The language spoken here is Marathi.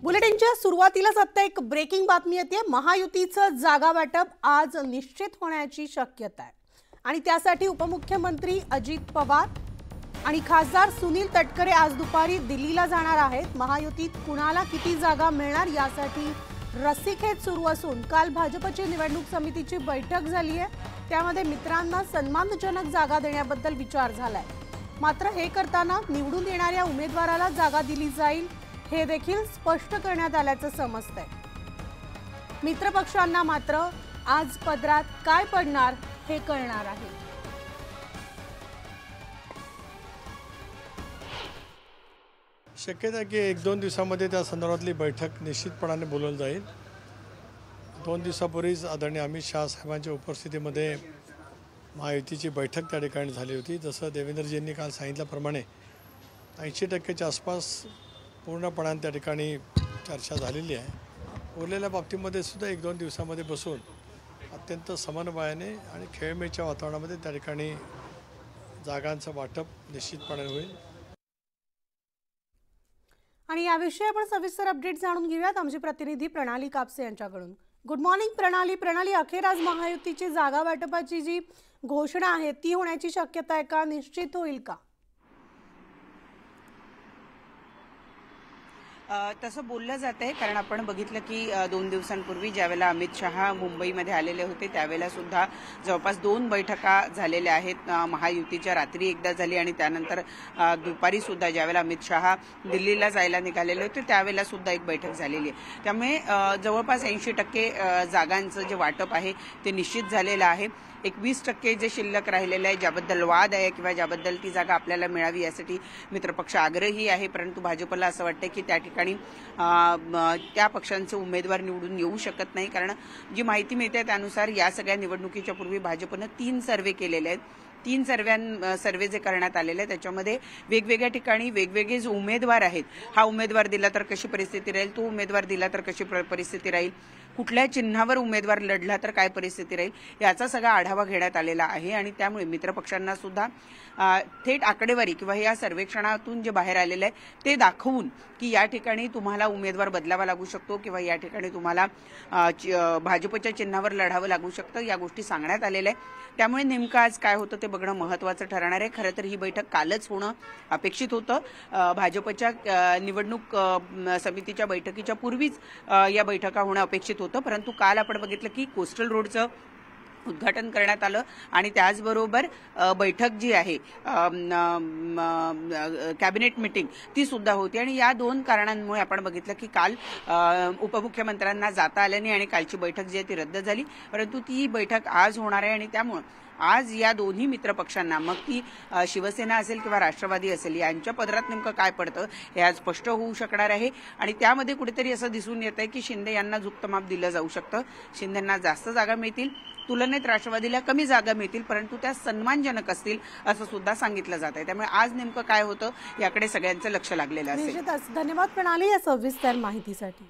बुलेटिनच्या सुरुवातीलाच आता एक ब्रेकिंग बातमी येते। महायुतीचं जागा वाटप आज निश्चित होण्याची शक्यता आहे आणि त्यासाठी उपमुख्यमंत्री अजित पवार आणि खासदार सुनील तटकरे आज दुपारी दिल्लीला जाणार आहेत। महायुतीत कुणाला किती जागा मिळणार यासाठी रस्सीखेच सुरू असून काल भाजपची निवडणूक समितीची बैठक झाली आहे। त्यामध्ये मित्रांना सन्मानजनक जागा देण्याबद्दल विचार झालाय। मात्र हे करताना निवडून येणाऱ्या उमेदवाराला जागा दिली जाईल हे देखील स्पष्ट करण्यात आल्याचं समजतंय। मित्रपक्षांना मात्र आज पदरात काय पडणार हे कळणार आहे। शक्यता आहे की 1-2 दिवसांमध्ये त्या संदर्भातली बैठक निश्चितपणाने बोलवली जाईल। 2 दिवसापूर्वीच आदरणीय अमित शहा साहेबांच्या उपस्थितीमध्ये महायुतीची बैठक त्या ठिकाणी झाली होती। जसं देवेंद्रजींनी काल सांगितल्याप्रमाणे 80% आसपास पूर्णपणाने त्या ठिकाणी चर्चा झालेली आहे। उरलेल्या बाबतीमध्ये सुद्धा 1-2 दिवसांमध्ये बसून अत्यंत समन्वयाने आणि खेळमेळीच्या वातावरणामध्ये त्या ठिकाणी जागांचं वाटप निश्चितपणे होईल। आणि याविषयी आपण सविस्तर अपडेट जाणून घेऊयात आमची प्रतिनिधी प्रणाली कापसे यांच्याकडून। गुड मॉर्निंग प्रणाली, अखेर आज महायुतीची जागा वाटपाची जी घोषणा आहे ती होण्याची शक्यता आहे का, निश्चित होईल का? तसं बोललं जात आहे, कारण आपण बघितलं की 2 दिवसांपूर्वी ज्यावेळेला अमित शहा मुंबईमध्ये आलेले होते त्यावेळेला सुद्धा जवळपास 2 बैठका झालेल्या आहेत। महायुतीच्या रात्री एकदा झाली आणि त्यानंतर दुपारी सुद्धा ज्यावेळेला अमित शहा दिल्लीला जायला निघालेले होते त्यावेळेला सुद्धा एक बैठक झालेली आहे। त्यामुळे जवळपास 80% जागांचं जे वाटप आहे ते निश्चित झालेलं आहे। 20% जे शिल्लक राहिलेलं आहे, ज्याबद्दल वाद आहे किंवा ज्याबद्दल ती जागा आपल्याला मिळावी यासाठी मित्रपक्ष आग्रही आहे, परंतु भाजपला असं वाटतं की त्या ठिकाणी त्या पक्षांचे उमेदवार निवडून येऊ शकत नाही। कारण जी माहिती मिळते त्यानुसार या सगळ्या निवडणुकीच्या पूर्वी भाजपनं 3 सर्वे केलेले आहेत। 3 सर्वे जे करण्यात आलेले आहेत त्याच्यामध्ये वेगवेगळ्या ठिकाणी वेगवेगळे जे उमेदवार आहेत, हा उमेदवार दिला तर कशी परिस्थिती राहील, तो उमेदवार दिला तर कशी परिस्थिती राहील, कुठल्या चिन्हावर उमेदवार लढला तर काय परिस्थिती राहील, याचा सगळा आढावा घेण्यात आलेला आहे। आणि त्यामुळे मित्रपक्षांना सुद्धा थेट आकडेवारी किंवा या सर्वेक्षणातून जे बाहेर आलेलं आहे ते दाखवून की या ठिकाणी तुम्हाला उमेदवार बदलावा लागू शकतो किंवा या ठिकाणी तुम्हाला भाजपच्या चिन्हावर लढावं लागू शकतं, या गोष्टी सांगण्यात आलेल्या आहे। त्यामुळे नेमकं आज काय होतं ते बघणं महत्त्वाचं ठरणार आहे। खरं तर ही बैठक कालच होणं अपेक्षित होतं। भाजपच्या निवडणूक समितीच्या बैठकीच्या पूर्वीच या बैठका होणं अपेक्षित होतं, परंतु काल आपण बघितलं की कोस्टल रोडचं उद्घाटन करण्यात आलं आणि त्याचबरोबर बैठक जी आहे कॅबिनेट मीटिंग ती सुद्धा होती। आणि या 2 कारणांमुळे आपण बघितलं की काल उपमुख्यमंत्र्यांना जाता आलं नाही आणि कालची बैठक जी आहे ती रद्द झाली, परंतु ती बैठक आज होणार आहे। आणि त्यामुळे आज या दोन्ही मित्रपक्षांना, मग ती शिवसेना असेल किंवा राष्ट्रवादी असेल, यांच्या पदरात नेमकं काय पडतं हे आज स्पष्ट होऊ शकणार आहे। आणि त्यामध्ये कुठेतरी असं दिसून येत आहे की शिंदे यांना झुकतं माप दिलं जाऊ शकतं। शिंदेंना जास्त जागा मिळतील, तुलनेत राष्ट्रवादीला कमी जागा मिळतील, परंतु त्या सन्मानजनक असतील असं सुद्धा सांगितलं जात आहे। त्यामुळे आज नेमकं काय होतं याकडे सगळ्यांचं लक्ष लागलेलं असेल। धन्यवाद प्रणाली या सविस्तर माहितीसाठी।